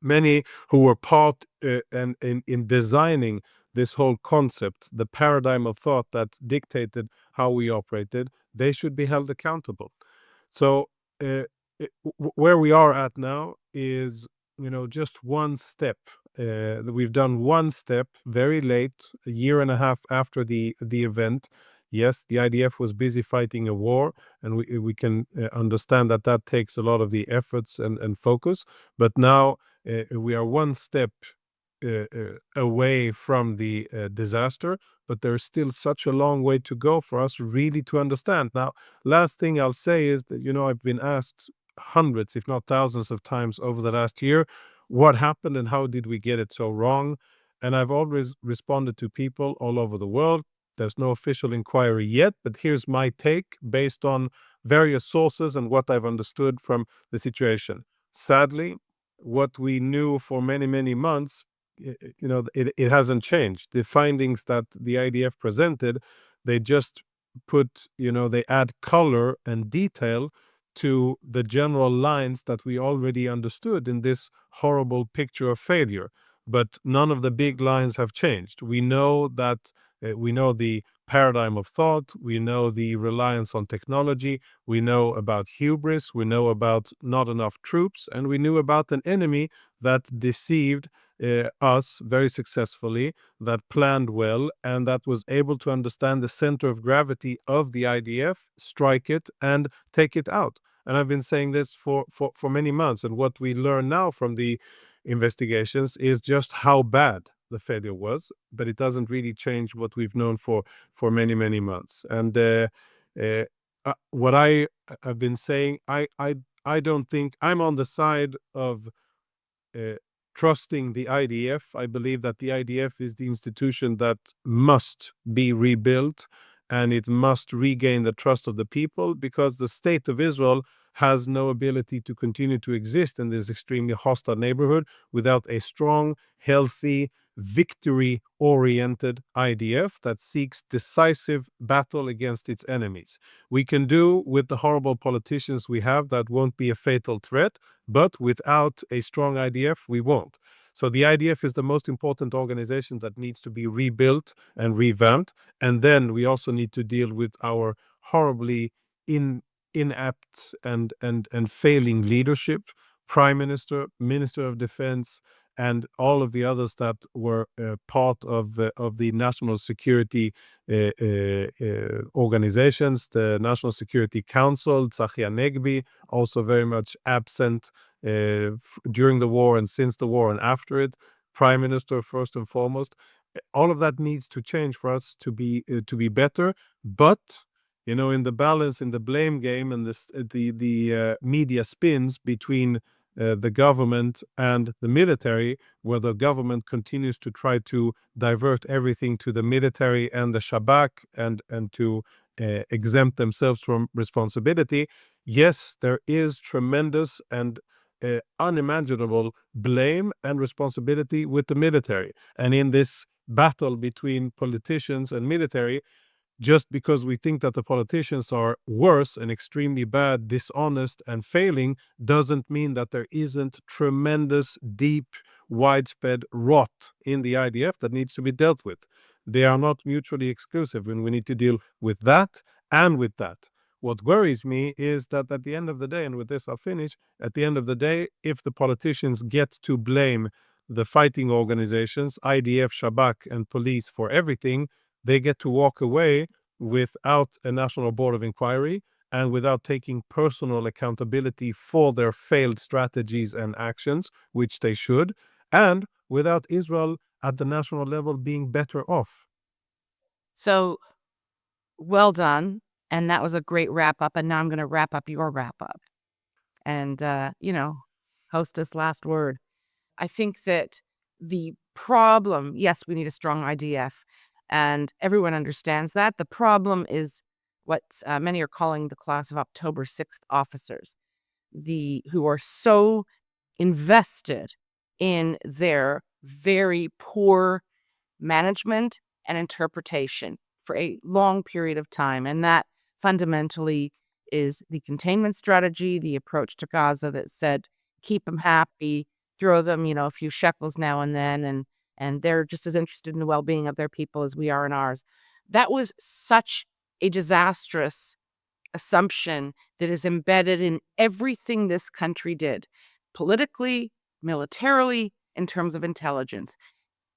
many who were part in designing this whole concept, the paradigm of thought that dictated how we operated, they should be held accountable. So where we are at now is, just one step. We've done one step very late, a year and a half after the event, Yes, the IDF was busy fighting a war, and we can understand that that takes a lot of the efforts and focus. But now we are one step away from the disaster, but there's still such a long way to go for us really to understand. Now, last thing I'll say is that, I've been asked hundreds, if not thousands of times over the last year, what happened and how did we get it so wrong? And I've always responded to people all over the world. There's no official inquiry yet, but here's my take based on various sources and what I've understood from the situation. Sadly, what we knew for many, many months, it hasn't changed. The findings that the IDF presented, they just they add color and detail to the general lines that we already understood in this horrible picture of failure. But none of the big lines have changed. We know that we know the paradigm of thought, we know the reliance on technology, we know about hubris, we know about not enough troops, and we knew about an enemy that deceived us very successfully, that planned well, and that was able to understand the center of gravity of the IDF, strike it, and take it out. And I've been saying this for many months. And what we learn now from the investigations is just how bad the failure was, but it doesn't really change what we've known for many, many months. And what have been saying, I don't think I'm on the side of uh, trusting the IDF. I believe that the IDF is the institution that must be rebuilt, and it must regain the trust of the people, because the state of Israel has no ability to continue to exist in this extremely hostile neighborhood without a strong, healthy, victory-oriented IDF that seeks decisive battle against its enemies. We can do with the horrible politicians we have that won't be a fatal threat, but without a strong IDF, we won't. So the IDF is the most important organization that needs to be rebuilt and revamped. And then we also need to deal with our horribly inept and failing leadership, prime minister, minister of defense, and all of the others that were part of the national security organizations, the National Security Council, Tzachi Hanegbi, also very much absent during the war and since the war and after it. Prime Minister first and foremost. All of that needs to change for us to be better. But in the balance, in the blame game, and the media spins between the government and the military, where the government continues to try to divert everything to the military and the Shabak and to exempt themselves from responsibility. Yes, there is tremendous and unimaginable blame and responsibility with the military. And in this battle between politicians and military, just because we think that the politicians are worse and extremely bad, dishonest, and failing, doesn't mean that there isn't tremendous, deep, widespread rot in the IDF that needs to be dealt with. They are not mutually exclusive, and we need to deal with that and with that. What worries me is that at the end of the day, and with this I'll finish, at the end of the day, if the politicians get to blame the fighting organizations, IDF, Shabak, and police for everything, they get to walk away without a national board of inquiry and without taking personal accountability for their failed strategies and actions, which they should, and without Israel at the national level being better off. So well done. And that was a great wrap up. And now I'm going to wrap up your wrap up. And, hostess last word. I think that the problem, yes, we need a strong IDF, and everyone understands that. The problem is what many are calling the class of October 6th officers, who are so invested in their very poor management and interpretation for a long period of time. And that fundamentally is the containment strategy, the approach to Gaza that said, keep them happy, throw them, a few shekels now and then, and they're just as interested in the well-being of their people as we are in ours. That was such a disastrous assumption that is embedded in everything this country did, politically, militarily, in terms of intelligence.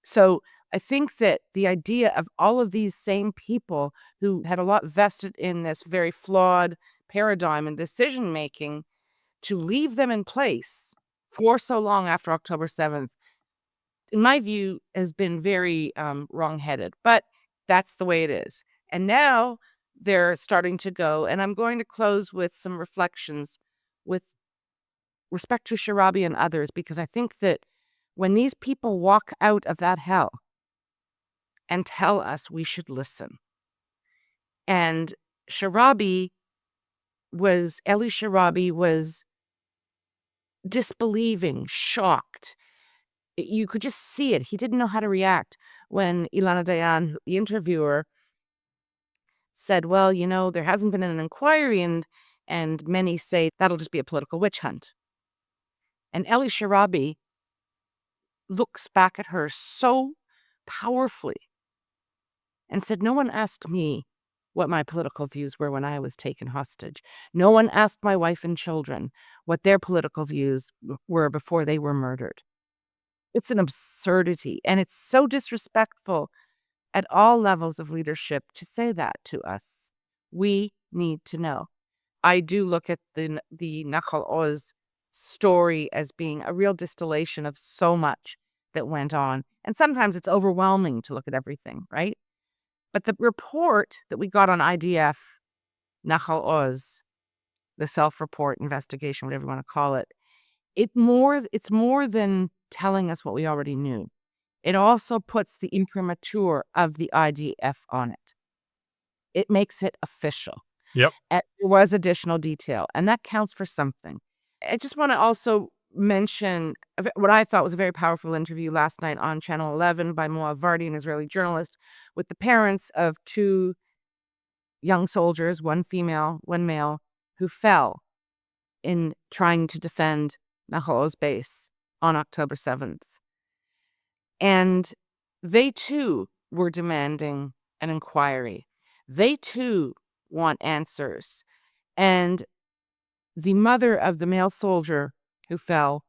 So I think that the idea of all of these same people who had a lot vested in this very flawed paradigm and decision making, to leave them in place for so long after October 7th, in my view, has been very wrong-headed. But that's the way it is. And now they're starting to go, and I'm going to close with some reflections with respect to Sharabi and others, because I think that when these people walk out of that hell and tell us we should listen, and Eli Sharabi was disbelieving, shocked. You could just see it. He didn't know how to react when Ilana Dayan, the interviewer, said, well, there hasn't been an inquiry, and many say that'll just be a political witch hunt. And Eli Sharabi looks back at her so powerfully and said, no one asked me what my political views were when I was taken hostage. No one asked my wife and children what their political views were before they were murdered. It's an absurdity, and it's so disrespectful at all levels of leadership to say that to us. We need to know. I do look at the Nahal Oz story as being a real distillation of so much that went on. And sometimes it's overwhelming to look at everything, right? But the report that we got on IDF, Nahal Oz, the self-report investigation, whatever you want to call it, it's more than telling us what we already knew. It also puts the imprimatur of the IDF on it. It makes it official. Yep. And there was additional detail, and that counts for something. I just want to also mention what I thought was a very powerful interview last night on Channel 11 by Moav Vardi, an Israeli journalist, with the parents of two young soldiers, one female, one male, who fell in trying to defend Nahal Oz base on October 7th. And they too were demanding an inquiry. They too want answers. And the mother of the male soldier who fell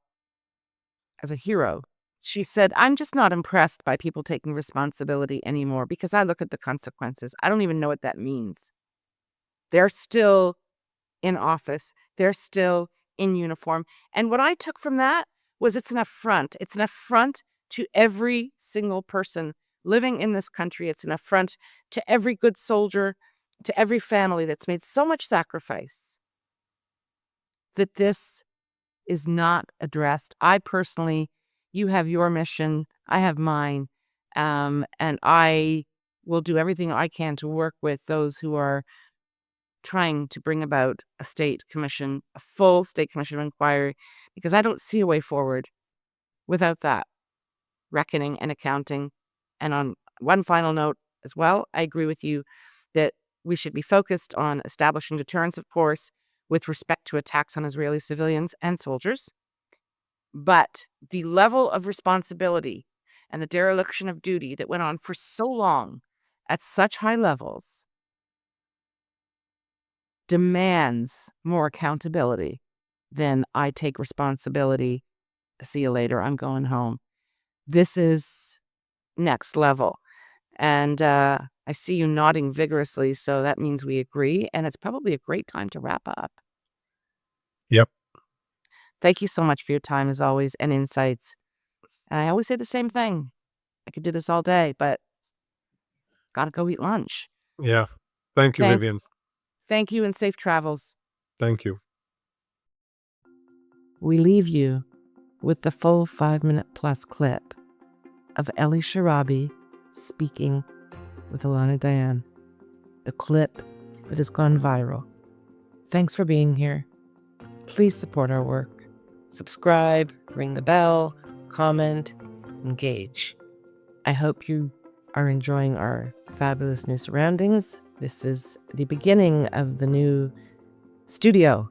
as a hero, she said, I'm just not impressed by people taking responsibility anymore because I look at the consequences. I don't even know what that means. They're still in office. They're still in uniform. And what I took from that was it's an affront. It's an affront to every single person living in this country. It's an affront to every good soldier, to every family that's made so much sacrifice, that this is not addressed. I personally, you have your mission, I have mine, and I will do everything I can to work with those who are trying to bring about a state commission, a full state commission of inquiry, because I don't see a way forward without that reckoning and accounting. And on one final note as well, I agree with you that we should be focused on establishing deterrence, of course, with respect to attacks on Israeli civilians and soldiers. But the level of responsibility and the dereliction of duty that went on for so long at such high levels demands more accountability than I take responsibility. See you later. I'm going home. This is next level. And I see you nodding vigorously, so that means we agree. And it's probably a great time to wrap up. Yep. Thank you so much for your time, as always, and insights. And I always say the same thing. I could do this all day, but got to go eat lunch. Yeah. Thank you, Vivian. Thank you, and safe travels. Thank you. We leave you with the full 5-minute plus clip of Eli Sharabi speaking with Ilana Dayan, the clip that has gone viral. Thanks for being here. Please support our work. Subscribe, ring the bell, comment, engage. I hope you are enjoying our fabulous new surroundings. This is the beginning of the new studio,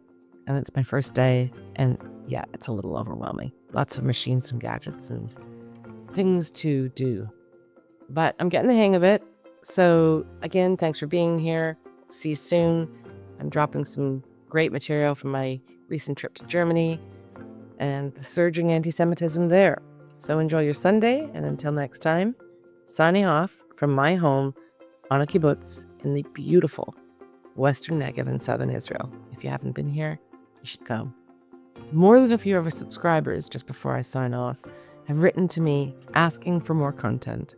and it's my first day, and yeah, it's a little overwhelming. Lots of machines and gadgets and things to do, but I'm getting the hang of it. So again, thanks for being here. See you soon. I'm dropping some great material from my recent trip to Germany and the surging anti-Semitism there. So enjoy your Sunday, and until next time, signing off from my home on a kibbutz in the beautiful Western Negev in southern Israel. If you haven't been here, you should go. More than a few of our subscribers, just before I sign off, have written to me asking for more content.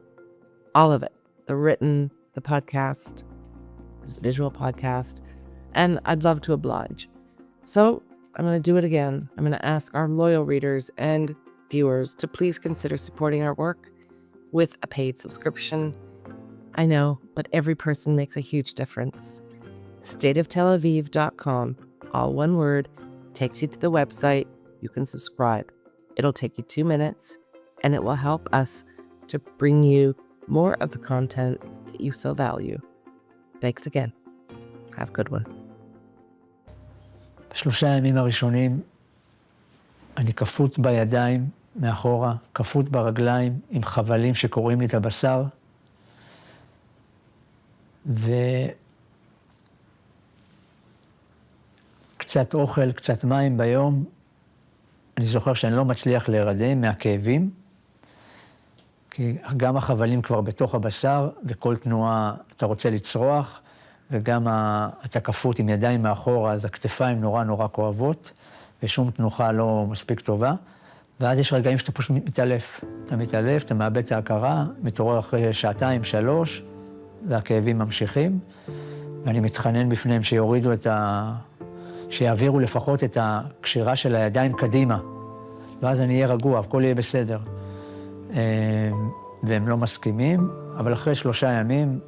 All of it. The written, the podcast, this visual podcast, and I'd love to oblige. So I'm going to do it again. I'm going to ask our loyal readers and viewers to please consider supporting our work with a paid subscription. I know, but every person makes a huge difference. stateoftelaviv.com, all one word, takes you to the website. You can subscribe. It'll take you 2 minutes, and it will help us to bring you more of the content that you so value. Thanks again. Have a good one. בשלושה הימים הראשונים אני כפות בידיים מאחורה, כפות ברגליים עם חבלים שקוראים לי את הבשר, וקצת אוכל, קצת מים ביום. אני זוכר שאני לא מצליח להירדם מהכאבים, כי גם החבלים כבר בתוך הבשר, וכל תנועה אתה רוצה לצרוח, וגם אתה כפות עם ידיים מאחורה, אז הכתפיים נורא נורא כואבות, ושום תנוחה לא מספיק טובה. ואז יש רגעים שאתה פשוט מתעלף. אתה מתעלף, אתה מאבד את ההכרה, מתעורר אחרי 2-3, והכאבים ממשיכים. ואני מתחנן בפניהם שיורידו שיעבירו לפחות את הקשירה של הידיים קדימה. ואז אני אהיה רגוע, הכל יהיה בסדר. והם לא מסכימים, אבל אחרי 3 ימים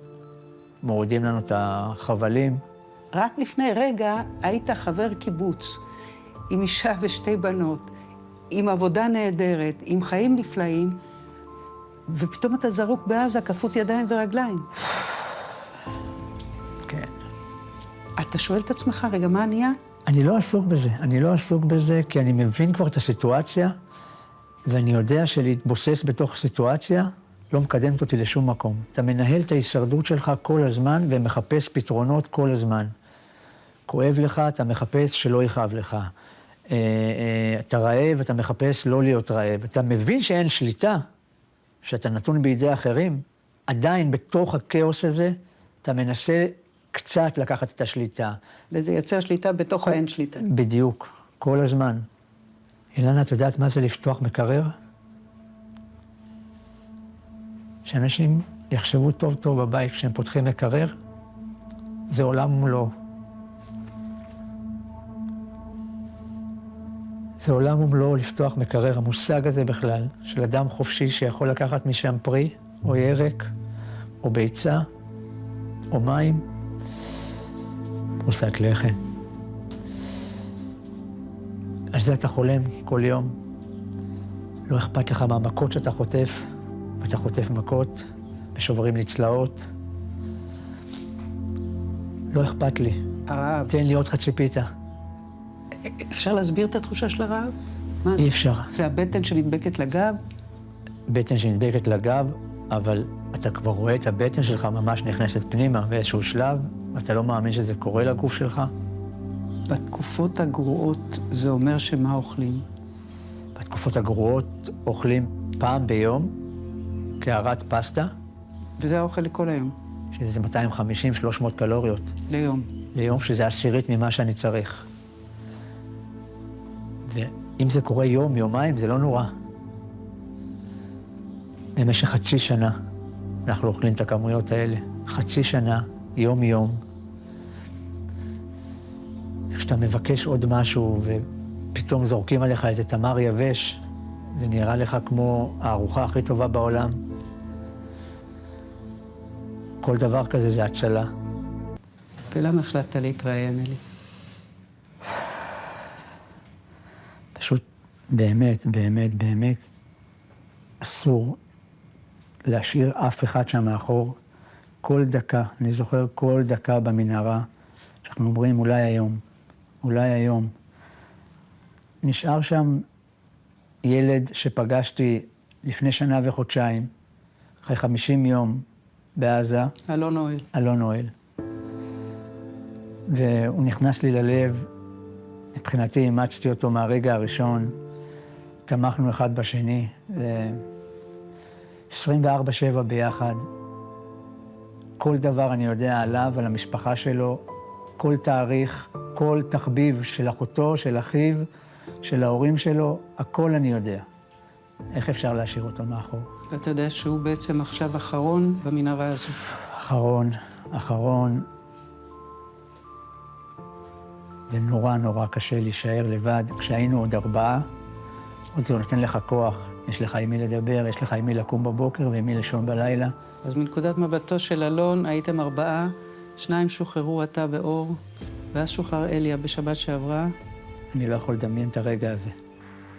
מורידים לנו את החבלים. רק לפני רגע היית חבר קיבוץ, עם אישה ו2 בנות, עם עבודה נהדרת, עם חיים נפלאים, ופתאום אתה זרוק בעזה, כפות ידיים ורגליים. כן. אתה שואל את עצמך, רגע, מה נהיה? אני לא עסוק בזה, כי אני מבין כבר את הסיטואציה, ואני יודע שלהתבוסס בתוך סיטואציה לא מקדמת אותי לשום מקום. אתה מנהל את ההישרדות שלך כל הזמן ומחפש פתרונות כל הזמן. כואב לך, אתה מחפש שלא יכאב לך. אתה רעב, אתה מחפש לא להיות רעב. אתה מבין שאין שליטה, שאתה נתון בידי אחרים, עדיין בתוך הכאוס הזה, אתה מנסה קצת לקחת את השליטה. וזה יוצר שליטה בתוך האין שליטה. בדיוק, כל הזמן. אילנה, את יודעת מה זה לפתוח מקרר? שאנשים יחשבו טוב טוב בבית כשהם פותחים מקרר, זה עולם ומלואו. זה עולם ומלואו לפתוח מקרר, המושג הזה בכלל, של אדם חופשי שיכול לקחת משם פרי, או ירק, או ביצה, או מים, או שק לחם. על זה אתה חולם כל יום. לא אכפת לך מהמכות שאתה חוטף, ואתה חוטף מכות, ושוברים לי צלעות. לא אכפת לי. הרעב. תן לי עוד חצי פיתה. אפשר להסביר את התחושה של הרעב? אי אפשר. זה הבטן שנדבקת לגב? בטן שנדבקת לגב, אבל אתה כבר רואה את הבטן שלך ממש נכנסת פנימה באיזשהו שלב, ואתה לא מאמין שזה קורה לגוף שלך. בתקופות הגרועות זה אומר שמה אוכלים? בתקופות הגרועות אוכלים פעם ביום קערת פסטה. וזה האוכל לכל היום? שזה 250-300 קלוריות. ליום? ליום, שזה 10 ממה שאני צריך. ואם זה קורה יום, יומיים, זה לא נורא. במשך 0.5 שנה אנחנו אוכלים את הכמויות האלה. 0.5 שנה, יום-יום. כשאתה מבקש עוד משהו ופתאום זורקים עליך איזה תמר יבש, זה נראה לך כמו הארוחה הכי טובה בעולם. כל דבר כזה זה הצלה. ולמה החלטת להתראיין, אלי? פשוט באמת, באמת, באמת אסור להשאיר אף אחד שם מאחור. כל דקה, אני זוכר כל דקה במנהרה, שאנחנו אומרים אולי היום, אולי היום. נשאר שם ילד שפגשתי לפני 1 וחודשיים, אחרי 50 יום בעזה. אלון אוהל. אלון אוהל. והוא נכנס לי ללב, מבחינתי אימצתי אותו מהרגע הראשון, תמכנו אחד בשני. 24/7 ביחד. כל דבר אני יודע עליו, על המשפחה שלו, כל תאריך, כל תחביב של אחותו, של אחיו, של ההורים שלו, הכל אני יודע. איך אפשר להשאיר אותו מאחור? ואתה יודע שהוא בעצם עכשיו אחרון במנהרה הזו. אחרון. זה נורא קשה להישאר לבד. כשהיינו עוד 4, עוד זה נותן לך כוח. יש לך עם מי לדבר, יש לך עם מי לקום בבוקר ועם מי לישון בלילה. אז מנקודת מבטו של אלון, הייתם 4, 2 שוחררו, אתה ואור, ואז שוחרר אליה בשבת שעברה. אני לא יכול לדמיין את הרגע הזה.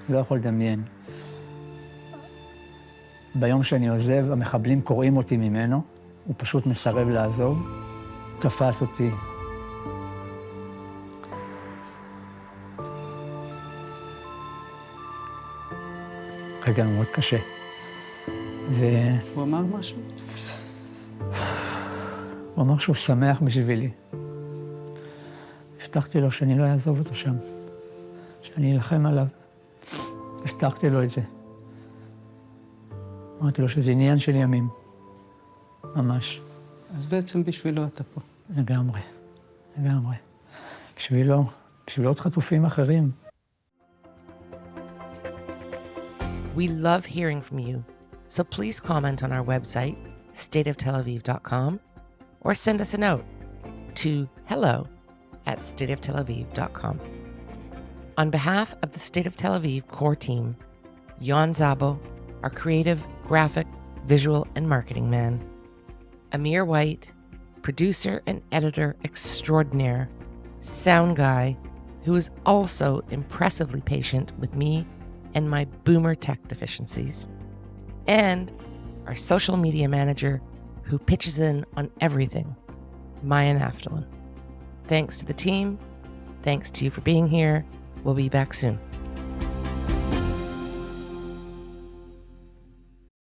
לא יכול לדמיין. ביום שאני עוזב, המחבלים קוראים אותי ממנו, הוא פשוט מסרב לעזוב, תפס אותי. רגע מאוד קשה. הוא אמר משהו? הוא אמר שהוא שמח בשבילי. הבטחתי לו שאני לא אעזוב אותו שם, שאני אלחם עליו. הבטחתי לו את זה. אמרתי לו שזה עניין של ימים, ממש. אז בעצם בשבילו אתה פה. לגמרי. בשבילו עוד חטופים אחרים. We love hearing from you, so please comment on our website, stateoftelaviv.com, or send us a note to hello@stateoftelaviv.com. On behalf of the State of Tel Aviv core team, Jan Zabo, our creative, graphic, visual, and marketing man, Amir White, producer and editor extraordinaire, sound guy, who is also impressively patient with me and my boomer tech deficiencies, and our social media manager who pitches in on everything, Maya Naftalin. Thanks to the team. Thanks to you for being here. We'll be back soon.